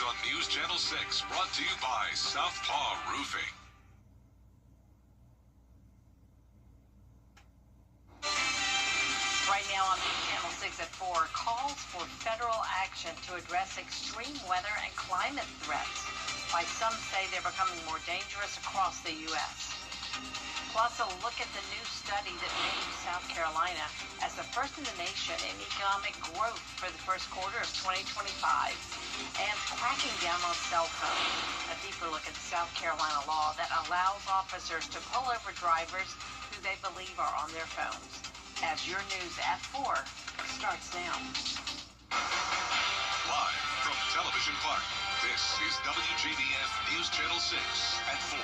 on News Channel 6, brought to you by Southpaw Roofing. Right now on News Channel 6 at 4, calls for federal action to address extreme weather and climate threats. Why some say they're becoming more dangerous across the U.S. Plus, a look at the new study that names South Carolina as the first in the nation in economic growth for the first quarter of 2025. And cracking down on cell phones. A deeper look at the South Carolina law that allows officers to pull over drivers who they believe are on their phones. As your news at 4 starts now. Live from Television Park, this is WJBF News Channel 6 at 4.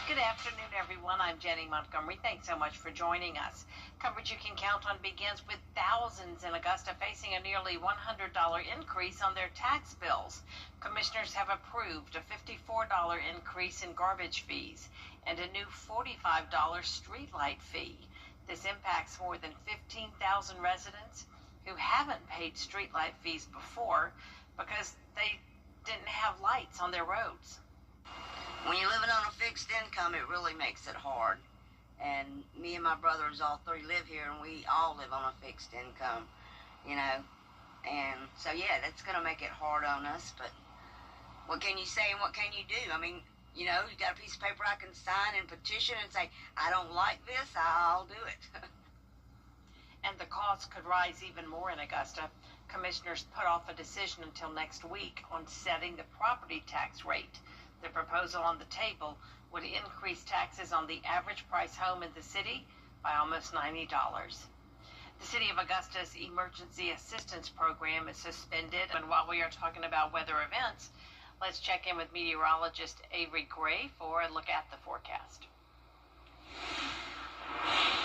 Good afternoon, everyone. I'm Jenny Montgomery. Thanks so much for joining us. Coverage you can count on begins with thousands in Augusta facing a nearly $100 increase on their tax bills. Commissioners have approved a $54 increase in garbage fees and a new $45 streetlight fee. This impacts more than 15,000 residents who haven't paid streetlight fees before because they didn't have lights on their roads. When you're living on a fixed income, it really makes it hard. And me and my brothers, all three, live here, and we all live on a fixed income, you know. And so, yeah, that's going to make it hard on us. But what can you say and what can you do? I mean, you know, you got a piece of paper I can sign and petition and say, I don't like this, I'll do it. And the cost could rise even more in Augusta. Commissioners put off a decision until next week on setting the property tax rate. The proposal on the table would increase taxes on the average price home in the city by almost $90. The City of Augusta's Emergency Assistance Program is suspended. And while we are talking about weather events, let's check in with meteorologist Avery Gray for a look at the forecast.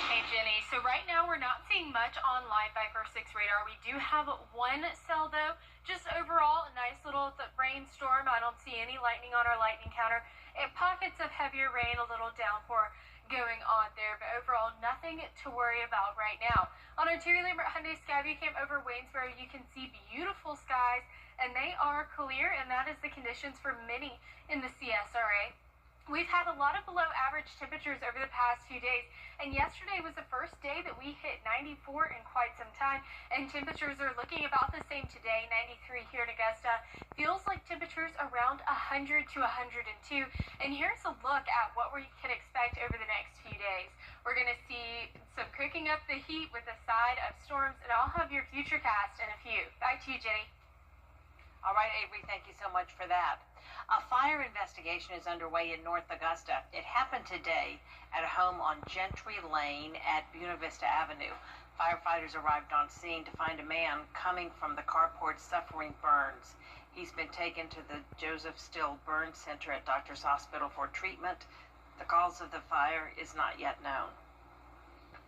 Hey, Jenny. So right now we're not seeing much on Live 546 radar. We do have one cell, though. Just overall, a nice little rainstorm. I don't see any lightning on our lightning counter. And pockets of heavier rain, a little downpour going on there. But overall, nothing to worry about right now. On our Terry Lambert Hyundai Skyview Cam over Waynesboro, you can see beautiful skies, and they are clear, and that is the conditions for many in the CSRA. We've had a lot of below average temperatures over the past few days, and yesterday was the first day that we hit 94 in quite some time, and temperatures are looking about the same today, 93 here in Augusta. Feels like temperatures around 100 to 102, and here's a look at what we can expect over the next few days. We're going to see some cooking up the heat with a side of storms, and I'll have your future cast in a few. Back to you, Jenny. All right, Avery, thank you so much for that. A fire investigation is underway in North Augusta. It happened today at a home on Gentry Lane at Buena Vista Avenue. Firefighters arrived on scene to find a man coming from the carport suffering burns. He's been taken to the Joseph Still Burn Center at Doctors Hospital for treatment. The cause of the fire is not yet known.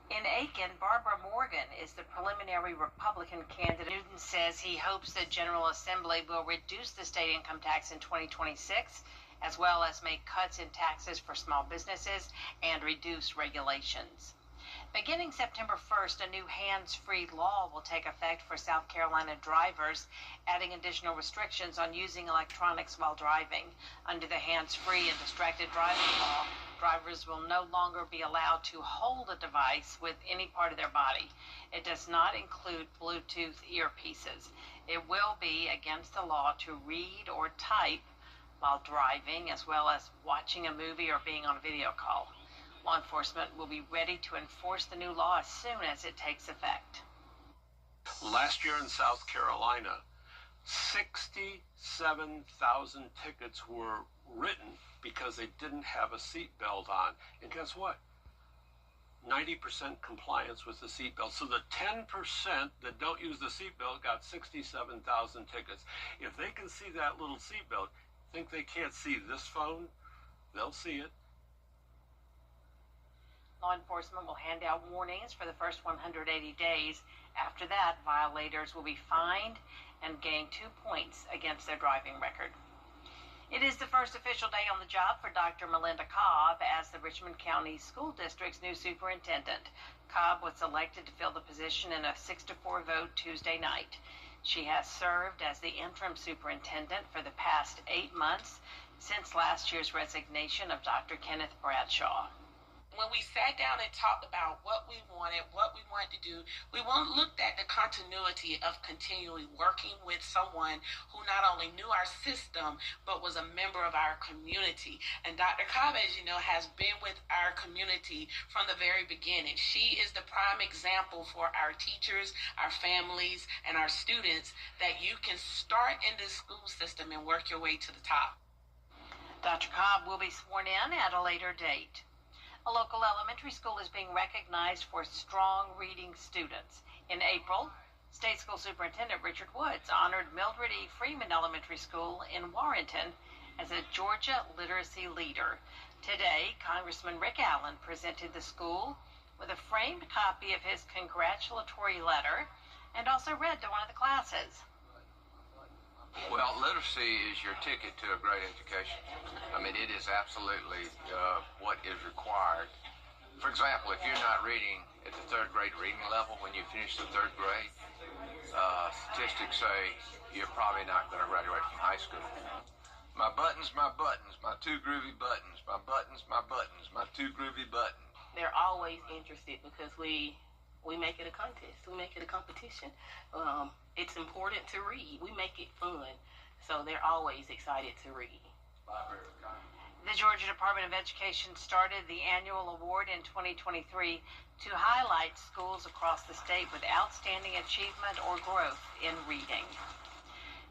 In Aiken, Barbara Morgan is the preliminary Republican candidate. Newton says he hopes the General Assembly will reduce the state income tax in 2026, as well as make cuts in taxes for small businesses and reduce regulations. Beginning September 1st, a new hands-free law will take effect for South Carolina drivers, adding additional restrictions on using electronics while driving. Under the hands-free and distracted driving law, drivers will no longer be allowed to hold a device with any part of their body. It does not include Bluetooth earpieces. It will be against the law to read or type while driving, as well as watching a movie or being on a video call. Law enforcement will be ready to enforce the new law as soon as it takes effect. Last year in South Carolina, 67,000 tickets were written because they didn't have a seatbelt on. And guess what? 90% compliance with the seatbelt. So the 10% that don't use the seatbelt got 67,000 tickets. If they can see that little seatbelt, think they can't see this phone? They'll see it. Law enforcement will hand out warnings for the first 180 days. After that, violators will be fined and gain 2 points against their driving record. It is the first official day on the job for Dr. Melinda Cobb as the Richmond County School District's new superintendent. Cobb was selected to fill the position in a 6-4 vote Tuesday night. She has served as the interim superintendent for the past 8 months since last year's resignation of Dr. Kenneth Bradshaw. When we sat down and talked about what we wanted to do, we looked at the continuity of continually working with someone who not only knew our system, but was a member of our community. And Dr. Cobb, as you know, has been with our community from the very beginning. She is the prime example for our teachers, our families, and our students that you can start in this school system and work your way to the top. Dr. Cobb will be sworn in at a later date. A local elementary school is being recognized for strong reading students. In April, State School Superintendent Richard Woods honored Mildred E. Freeman Elementary School in Warrenton as a Georgia Literacy Leader. Today, Congressman Rick Allen presented the school with a framed copy of his congratulatory letter and also read to one of the classes. Well, literacy is your ticket to a great education. I mean, it is absolutely what is required. For example, if you're not reading at the third grade reading level when you finish the third grade, statistics say you're probably not going to graduate from high school. My buttons, my two groovy buttons, my buttons, my two groovy buttons. They're always interested because we make it a contest. We make it a competition. It's important to read. We make it fun. So they're always excited to read. The Georgia Department of Education started the annual award in 2023 to highlight schools across the state with outstanding achievement or growth in reading.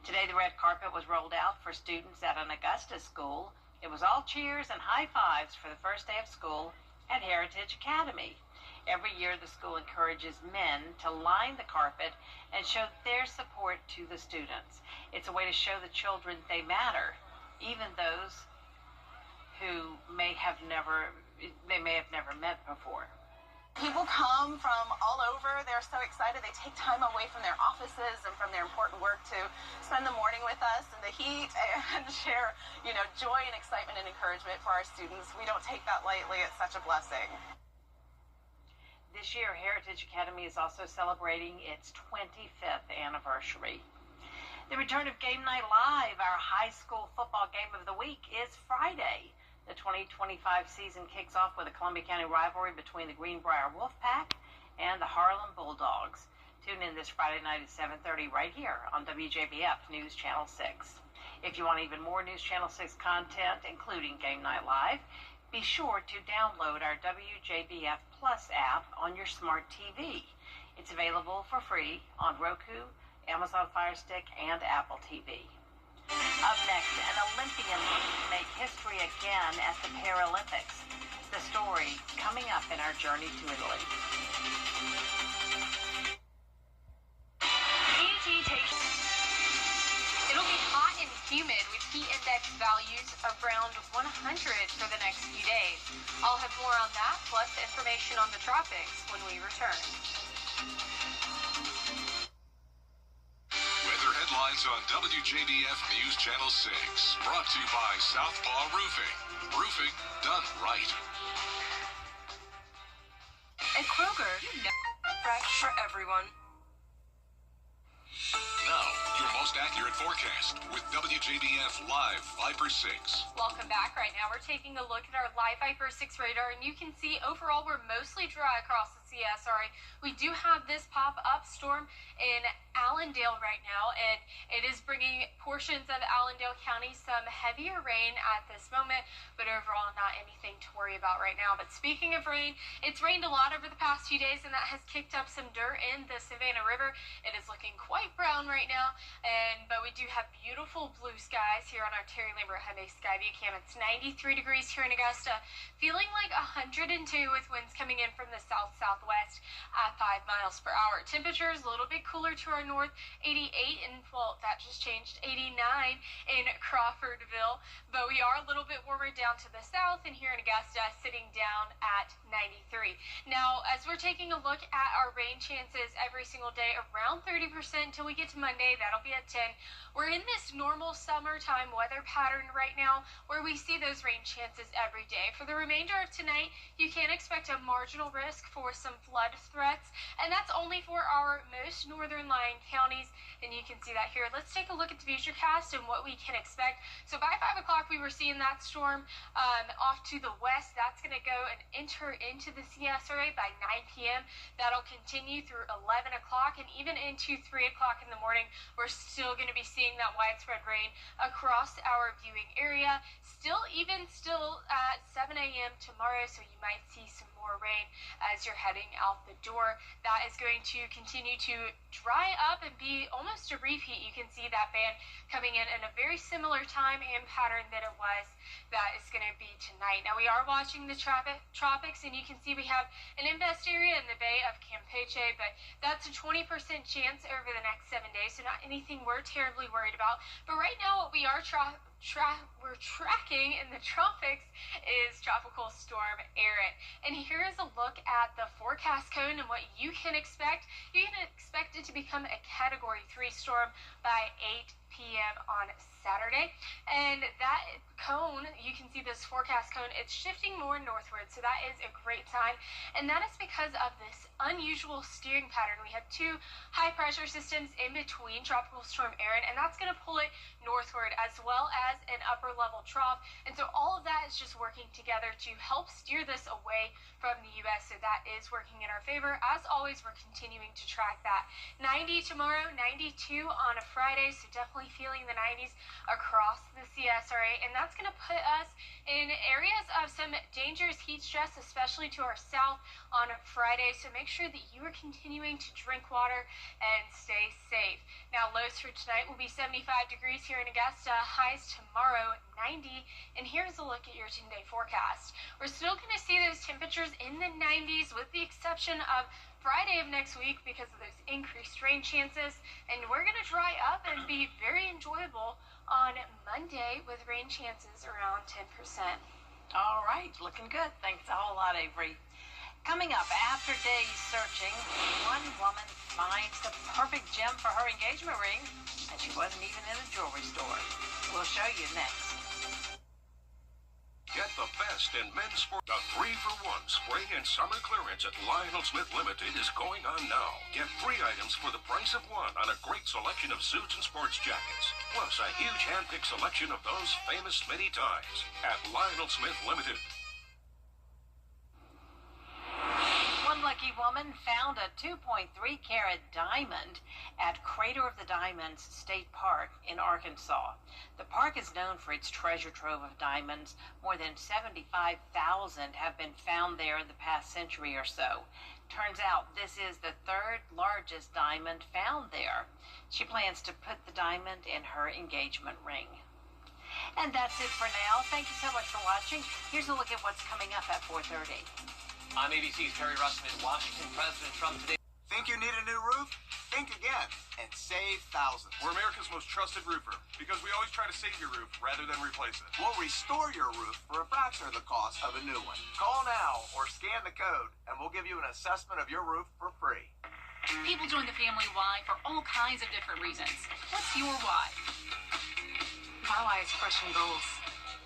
Today, the red carpet was rolled out for students at an Augusta school. It was all cheers and high fives for the first day of school at Heritage Academy. Every year, the school encourages men to line the carpet and show their support to the students. It's a way to show the children they matter, even those who may have never met before. People come from all over. They're so excited. They take time away from their offices and from their important work to spend the morning with us in the heat and share, joy and excitement and encouragement for our students. We don't take that lightly. It's such a blessing. This year, Heritage Academy is also celebrating its 25th anniversary. The return of Game Night Live, our high school football game of the week, is Friday. The 2025 season kicks off with a Columbia County rivalry between the Greenbrier Wolfpack and the Harlem Bulldogs. Tune in this Friday night at 7:30 right here on WJBF News Channel 6. If you want even more News Channel 6 content, including Game Night Live, be sure to download our WJBF Plus app on your smart TV. It's available for free on Roku, Amazon Fire Stick, and Apple TV. Up next, an Olympian looking to make history again at the Paralympics. The story coming up in our journey to Italy. It'll be hot and humid with heat index values around 100 for the next few days. I'll have more on that, plus information on the tropics when we return. Weather headlines on WJBF News Channel 6. Brought to you by Southpaw Roofing. Roofing done right. At Kroger, fresh for everyone. Now, your most accurate forecast with WJBF Live Viper 6. Welcome back. Right now, we're taking a look at our live Viper 6 radar, and you can see overall we're mostly dry across the CSRA. We do have this pop-up storm in Allendale right now, and it is bringing portions of Allendale County some heavier rain at this moment, but overall not anything to worry about right now. But speaking of rain, it's rained a lot over the past few days, and that has kicked up some dirt in the Savannah River. It is looking quite brown right now, but we do have beautiful blue skies here on our Terry Lambert Hyundai Skyview cam. It's 93 degrees here in Augusta, feeling like 102 with winds coming in from the south-southwest at 5 miles per hour. Temperatures a little bit cooler to our north, 88, and well, that just changed, 89 in Crawfordville, but we are a little bit warmer down to the south, and here in Augusta, sitting down at 93. Now, as we're taking a look at our rain chances every single day, around 30% until we get to Monday, that'll be at 10. We're in this normal summertime weather pattern right now where we see those rain chances every day. For the remainder of tonight, you can expect a marginal risk for some flood threats, and that's only for our most northern lying counties, and you can see that here. Let's take a look at the futurecast and what we can expect. So by 5 o'clock, we were seeing that storm off to the west. That's going to go and enter into the CSRA by 9 p.m. That'll continue through 11 o'clock, and even into 3 o'clock in the morning, we're still going to be seeing that widespread rain across our viewing area. Still at 7 a.m. tomorrow, so you might see some more rain as you're heading out the door. That is going to continue to dry up and be almost a repeat. You can see that band coming in a very similar time and pattern that it was. That is going to be tonight. Now we are watching the tropics, and you can see we have an invest area in the Bay of Campeche, but that's a 20% chance over the next 7 days, so not anything we're terribly worried about. But right now, what we are we're tracking in the tropics is Tropical Storm Erin. And here is a look at the forecast cone and what you can expect. You can expect it to become a Category 3 storm by 8 p.m. on Saturday. And that cone, you can see this forecast cone, it's shifting more northward, so that is a great sign. And that is because of this unusual steering pattern. We have two high pressure systems in between Tropical Storm Erin, and that's going to pull it northward, as well as an upper level trough. And so all of that is just working together to help steer this away from the U.S. So that is working in our favor. As always, we're continuing to track that. 90 tomorrow, 92 on a Friday, so definitely feeling the 90s across the CSRA, and that's going to put us in areas of some dangerous heat stress, especially to our south on Friday. So make sure that you are continuing to drink water and stay safe. Now, lows for tonight will be 75 degrees here in Augusta, highs tomorrow 90, and here's a look at your 10-day forecast. We're still going to see those temperatures in the 90s, with the exception of Friday of next week because of those increased rain chances, and we're going to dry up and be very enjoyable on Monday with rain chances around 10%. All right, looking good. Thanks a whole lot, Avery. Coming up, after days searching, one woman finds the perfect gem for her engagement ring, and she wasn't even in a jewelry store. We'll show you next. Get the best in men's sport. The 3-for-1 spring and summer clearance at Lionel Smith Limited is going on now. Get 3 items for the price of 1 on a great selection of suits and sports jackets. Plus a huge hand-picked selection of those famous Smitty ties at Lionel Smith Limited. One lucky woman found a 2.3-carat diamond at Crater of the Diamonds State Park in Arkansas. The park is known for its treasure trove of diamonds. More than 75,000 have been found there in the past century or so. Turns out this is the 3rd largest diamond found there. She plans to put the diamond in her engagement ring. And that's it for now. Thank you so much for watching. Here's a look at what's coming up at 4:30. I'm ABC's Terry Russman in Washington. President Trump today. Think you need a new roof? Think again and save thousands. We're America's most trusted roofer because we always try to save your roof rather than replace it. We'll restore your roof for a fraction of the cost of a new one. Call now or scan the code and we'll give you an assessment of your roof for free. People join the family Y for all kinds of different reasons. What's your why? My why is crushing goals.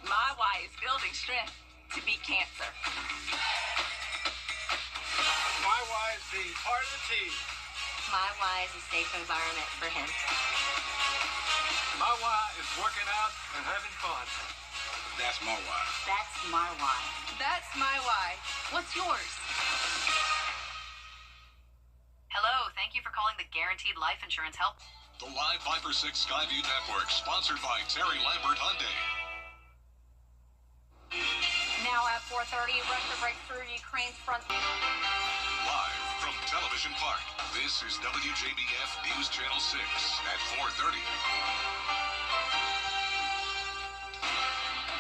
My why is building strength to beat cancer. My why is being part of the team. My why is a safe environment for him. My why is working out and having fun. That's my why. That's my why. That's my why. What's yours? Hello, thank you for calling the Guaranteed Life Insurance Help. The Live 5 for 6 Skyview Network, sponsored by Terry Lambert Hyundai. Now at 4:30, Russia breaks through Ukraine's front. Live from Television Park, this is WJBF News Channel 6 at 4:30.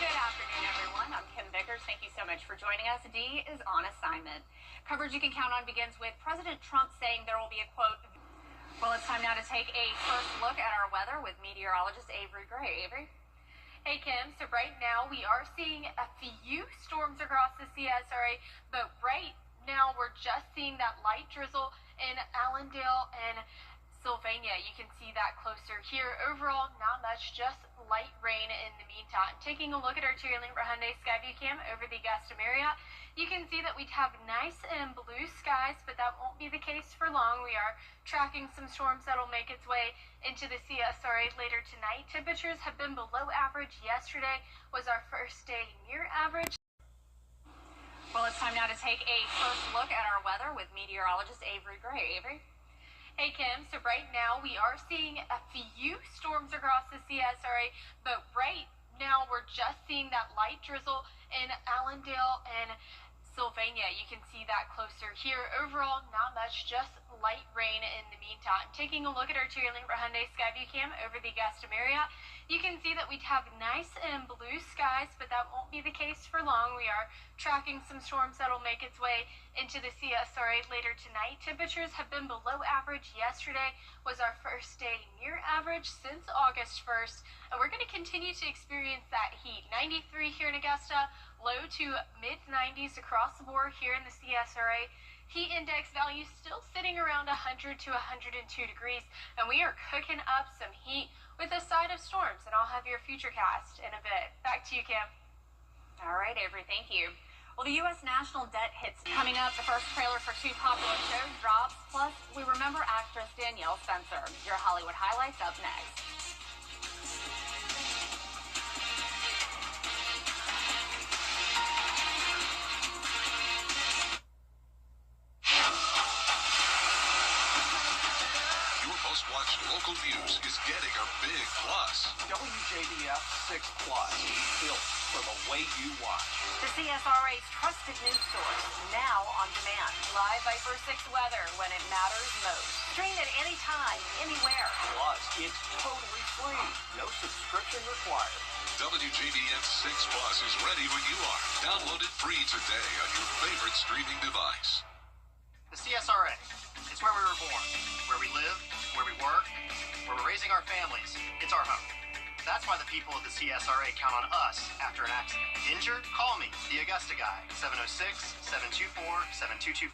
Good afternoon, everyone. I'm Kim Vickers. Thank you so much for joining us. D is on assignment. Coverage you can count on begins with President Trump saying there will be a quote. Well, it's time now to take a first look at our weather with meteorologist Avery Gray. Avery? Hey Kim, so right now we are seeing a few storms across the CSRA, but right now we're just seeing that light drizzle in Allendale and Sylvania. You can see that closer here. Overall, not much, just light rain in the meantime. Taking a look at our Cherry Link for Hyundai Skyview Cam over the Augusta Marriott, you can see that we'd have nice and blue skies, but that won't be the case for long. We are tracking some storms that'll make its way into the CSRA later tonight. Temperatures have been below average. Yesterday was our first day near average. Well, it's time now to take a first look at our weather with meteorologist Avery Gray. Avery? Hey Kim, so right now we are seeing a few storms across the CSRA, but right now we're just seeing that light drizzle in Allendale and Sylvania. You can see that closer here. Overall, not much, just light rain in the meantime. Taking a look at our Cherry Link for Hyundai Skyview Cam over the Augusta Marriott, you can see that we'd have nice and blue skies, but that won't be the case for long. We are tracking some storms that'll make its way into the CSRA later tonight. Temperatures have been below average. Yesterday was our first day near average since August 1st, and we're going to continue to experience that heat. 93 here in Augusta, low to mid-90s across the board here in the CSRA. Heat index value still sitting around 100 to 102 degrees, and we are cooking up some heat with a side of storms, and I'll have your future cast in a bit. Back to you, Kim. All right, Avery, thank you. Well, the U.S. national debt hits coming up. The first trailer for two popular shows drops. Plus, we remember actress Danielle Spencer. Your Hollywood highlights up next. Most-watched local news is getting a big plus. WJBF 6 Plus, built for the way you watch. The CSRA's trusted news source, now on demand. Live Viper 6 weather when it matters most. Stream at any time, anywhere. Plus, it's totally free. No subscription required. WJBF 6 Plus is ready when you are. Download it free today on your favorite streaming device. The CSRA. It's where we were born, where we live, where we work, where we're raising our families. It's our home. That's why the people of the CSRA count on us after an accident. Injured? Call me, the Augusta guy, 706-724-7224.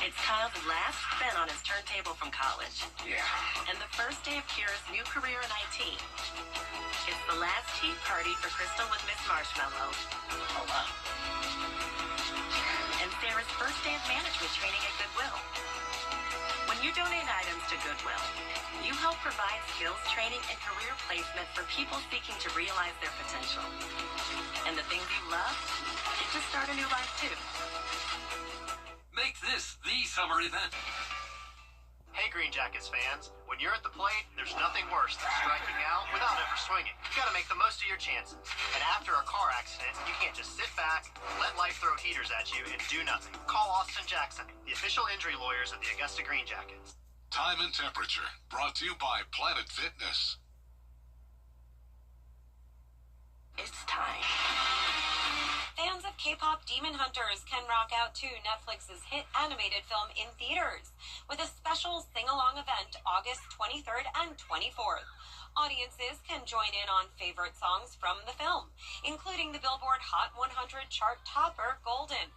It's Kyle's last spin on his turntable from college. Yeah. And the first day of Kira's new career in IT. It's the last tea party for Crystal with Miss Marshmallow. Oh, wow. And Sarah's first day of management training at Goodwill. When you donate items to Goodwill, you help provide skills training and career placement for people seeking to realize their potential. And the things you love, get to start a new life too. Make this the summer event. Hey, Green Jackets fans, when you're at the plate, there's nothing worse than striking out without ever swinging. You gotta make the most of your chances. And after a car accident, you can't just sit back, let life throw heaters at you, and do nothing. Call Austin Jackson, the official injury lawyers of the Augusta Green Jackets. Time and temperature, brought to you by Planet Fitness. It's time. Fans of K-pop Demon Hunters can rock out to Netflix's hit animated film in theaters with a special sing-along event August 23rd and 24th. Audiences can join in on favorite songs from the film, including the Billboard Hot 100 chart topper Golden.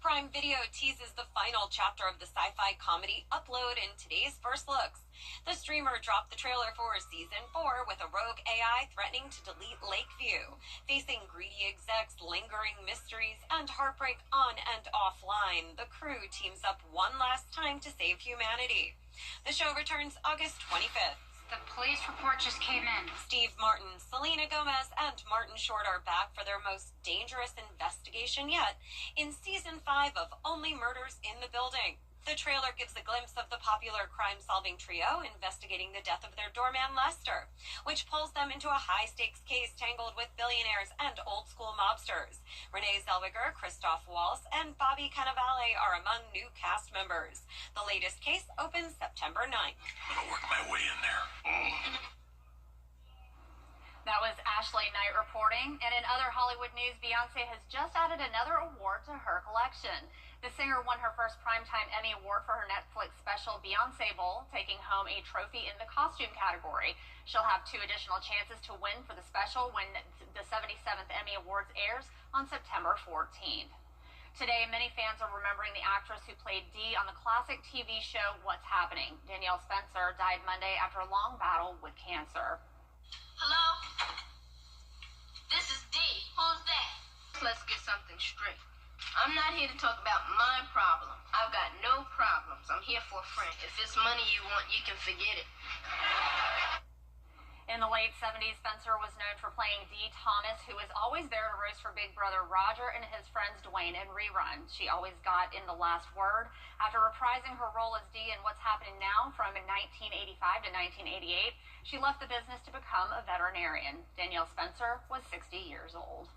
Prime Video teases the final chapter of the sci-fi comedy Upload in today's first looks. The streamer dropped the trailer for season 4 with a rogue AI threatening to delete Lakeview, facing greedy execs, lingering mysteries, and heartbreak on and offline. The crew teams up one last time to save humanity. The show returns August 25th. The police report just came in. Steve Martin, Selena Gomez, and Martin Short are back for their most dangerous investigation yet in season 5 of Only Murders in the Building. The trailer gives a glimpse of the popular crime-solving trio investigating the death of their doorman Lester, which pulls them into a high-stakes case tangled with billionaires and old-school mobsters. Renee Zellweger, Christoph Waltz, and Bobby Cannavale are among new cast members. The latest case opens September 9th. I'm gonna work my way in there. That was Ashley Knight reporting. And in other Hollywood news, Beyonce has just added another award to her collection. The singer won her first Primetime Emmy Award for her Netflix special Beyonce Bowl, taking home a trophy in the costume category. She'll have 2 additional chances to win for the special when the 77th Emmy Awards airs on September 14th. Today, many fans are remembering the actress who played Dee on the classic TV show What's Happening. Danielle Spencer died Monday after a long battle with cancer. Hello? This is Dee. Who's that? Let's get something straight. I'm not here to talk about my problem. I've got no problems. I'm here for a friend. If it's money you want, you can forget it. In the late 70s, Spencer was known for playing Dee Thomas, who was always there to roast for Big Brother Roger and his friends Dwayne in reruns. She always got in the last word. After reprising her role as Dee in What's Happening Now from 1985 to 1988, she left the business to become a veterinarian. Danielle Spencer was 60 years old.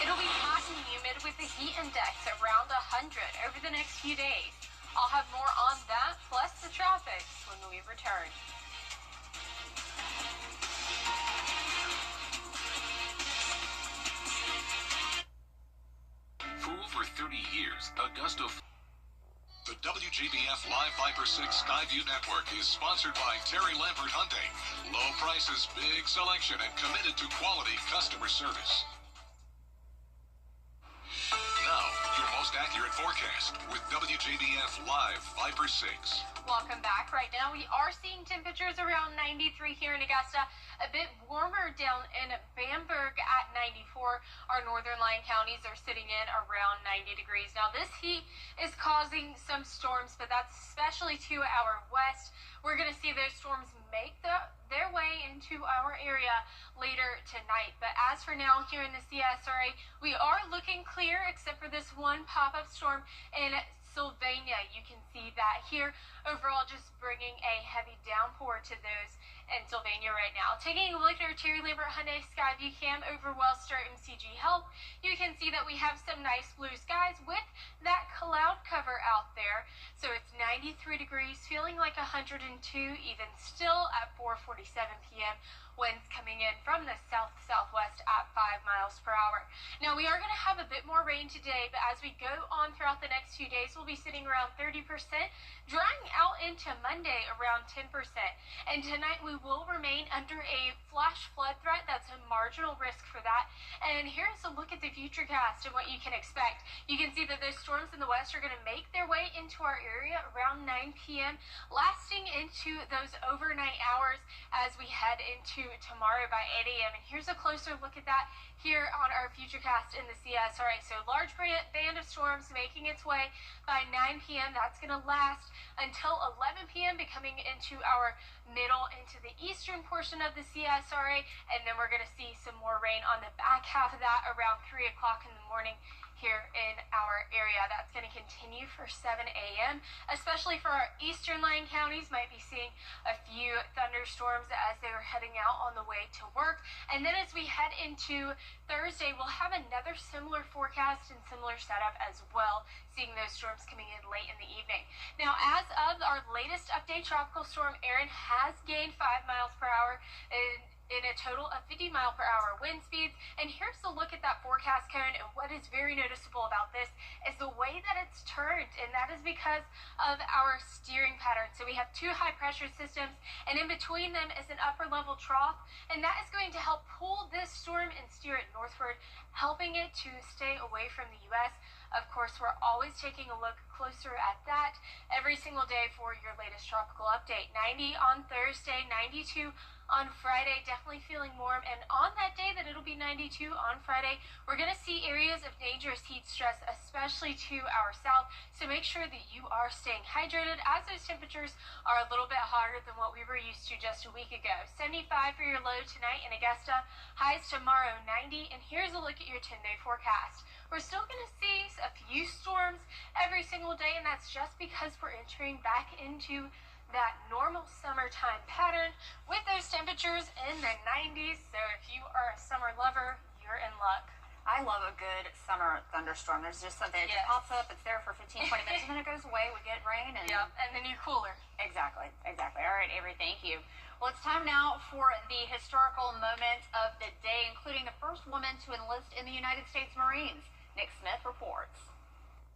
It'll be hot and humid with the heat index around 100 over the next few days. I'll have more on that, plus the traffic, when we return. For over 30 years, Augusta... The WJBF Live Viper 6 Skyview Network is sponsored by Terry Lampert Hyundai. Low prices, big selection, and committed to quality customer service. Now, your most accurate forecast with WJBF Live Viper 6. Welcome back. Right now, we are seeing temperatures around 93 here in Augusta. A bit warmer down in Bamberg at 94. Our northern line counties are sitting in around 90 degrees. Now, this heat is causing some storms, but that's especially to our west. We're going to see those storms make their way into our area later tonight. But as for now, here in the CSRA, we are looking clear except for this one pop-up storm in Sylvania. You can see that here. Overall, just bringing a heavy downpour to those in Sylvania right now. Taking a look at our Terry Lampert Hyundai Skyview Cam over Wellstar MCG Health, you can see that we have some nice blue skies with that cloud cover out there. So it's 93 degrees, feeling like 102 even still at 4:47 p.m. Winds coming in from the south-southwest at 5 miles per hour. Now, we are going to have a bit more rain today, but as we go on throughout the next few days, we'll be sitting around 30%, drying out into Monday around 10%. And tonight, we will remain under a flash flood threat. That's a marginal risk for that. And here's a look at the futurecast and what you can expect. You can see that those storms in the west are going to make their way into our area around 9 p.m., lasting into those overnight hours as we head into tomorrow by 8 a.m. And here's a closer look at that here on our futurecast in the CSRA. So large band of storms making its way by 9 p.m. That's going to last until 11 p.m., becoming into our middle into the eastern portion of the CSRA. And then we're going to see some more rain on the back half of that around 3 o'clock in the morning here in our area. That's going to continue for 7 a.m., especially for our eastern line counties. Might be seeing a few thunderstorms as they are heading out on the way to work. And then as we head into Thursday, we'll have another similar forecast and similar setup as well, seeing those storms coming in late in the evening. Now, as of our latest update, Tropical Storm Erin has gained 5 miles per hour in a total of 50 mile per hour wind speeds. And here's a look at that forecast cone. And what is very noticeable about this is the way that it's turned, and that is because of our steering pattern. So we have two high pressure systems, and in between them is an upper level trough, and that is going to help pull this storm and steer it northward, helping it to stay away from the U.S. Of course, we're always taking a look closer at that every single day for your latest tropical update. 90 on Thursday, 92 on Friday, definitely feeling warm. And on that day that it'll be 92 on Friday, we're going to see areas of dangerous heat stress, especially to our south. So make sure that you are staying hydrated as those temperatures are a little bit hotter than what we were used to just a week ago. 75 for your low tonight in Augusta, highs tomorrow 90. And here's a look at your 10-day forecast. We're still going to see a few storms every single day, and that's just because we're entering back into that normal summertime pattern with those temperatures in the 90s. So if you are a summer lover, you're in luck. I love a good summer thunderstorm. There's just something that just pops up, it's there for 15, 20 minutes, and then it goes away. We get rain. And and then you're cooler. Exactly. All right, Avery, thank you. Well, it's time now for the historical moment of the day, including the first woman to enlist in the United States Marines. Nick Smith reports.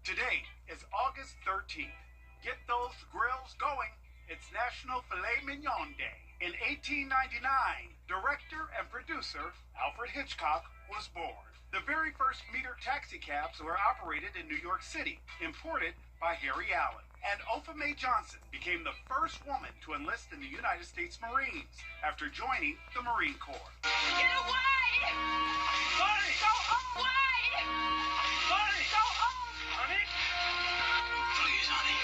Today is August 13th. Get those grills going. It's National Filet Mignon Day. In 1899, director and producer Alfred Hitchcock was born. The very first meter taxi cabs were operated in New York City, imported by Harry Allen. And Opha Mae Johnson became the first woman to enlist in the United States Marines after joining the Marine Corps. Get away! Honey! Go away! Honey! Go on! Honey! Please, honey,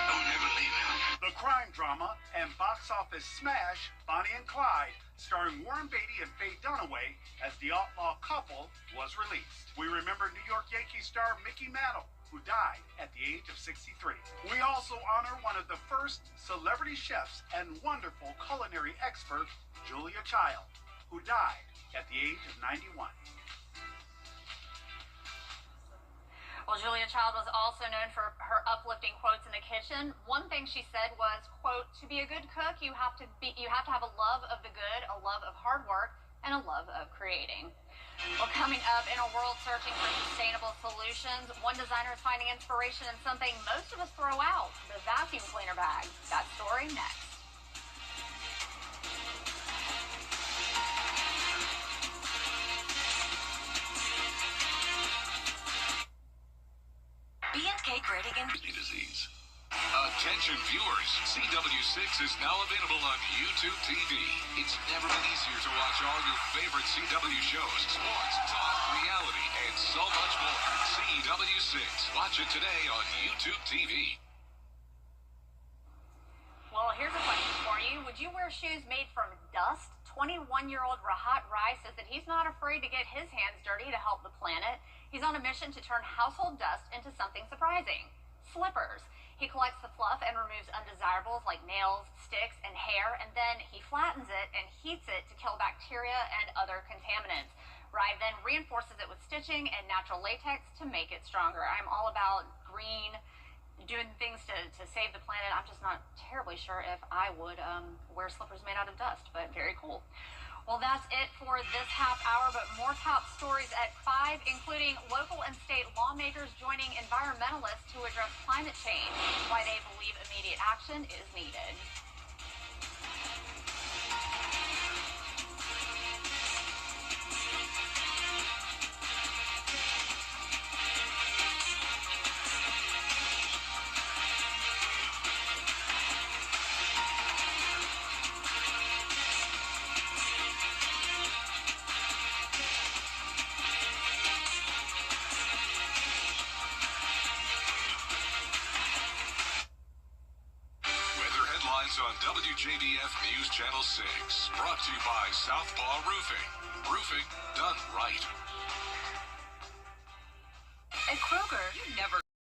don't ever leave me. The crime drama and box office smash Bonnie and Clyde, starring Warren Beatty and Faye Dunaway as the outlaw couple, was released. We remember New York Yankees star Mickey Mantle, who died at the age of 63. We also honor one of the first celebrity chefs and wonderful culinary expert, Julia Child, who died at the age of 91. Well, Julia Child was also known for her uplifting quotes in the kitchen. One thing she said was, quote, "To be a good cook, you have to have a love of the good, a love of hard work, and a love of creating." Well, coming up, in a world searching for sustainable solutions, one designer is finding inspiration in something most of us throw out, the vacuum cleaner bag. That story next. B&K grading and disease. Attention viewers, CW6 is now available on YouTube TV. It's never been easier to watch all your favorite CW shows, sports, talk, reality, and so much more. CW6. Watch it today on YouTube TV. Well, here's a question for you. Would you wear shoes made from dust? 21-year-old Rahat Rai says that he's not afraid to get his hands dirty to help the planet. He's on a mission to turn household dust into something surprising. Slippers. He collects the fluff and removes undesirables like nails, sticks, and hair, and then he flattens it and heats it to kill bacteria and other contaminants. Rai then reinforces it with stitching and natural latex to make it stronger. I'm all about green, doing things to save the planet. I'm just not terribly sure if I would wear slippers made out of dust, but very cool. Well, that's it for this half hour, but more top stories at 5, including local and state lawmakers joining environmentalists to address climate change, why they believe immediate action is needed. On WJBF News Channel 6, brought to you by Southpaw Roofing. Roofing done right.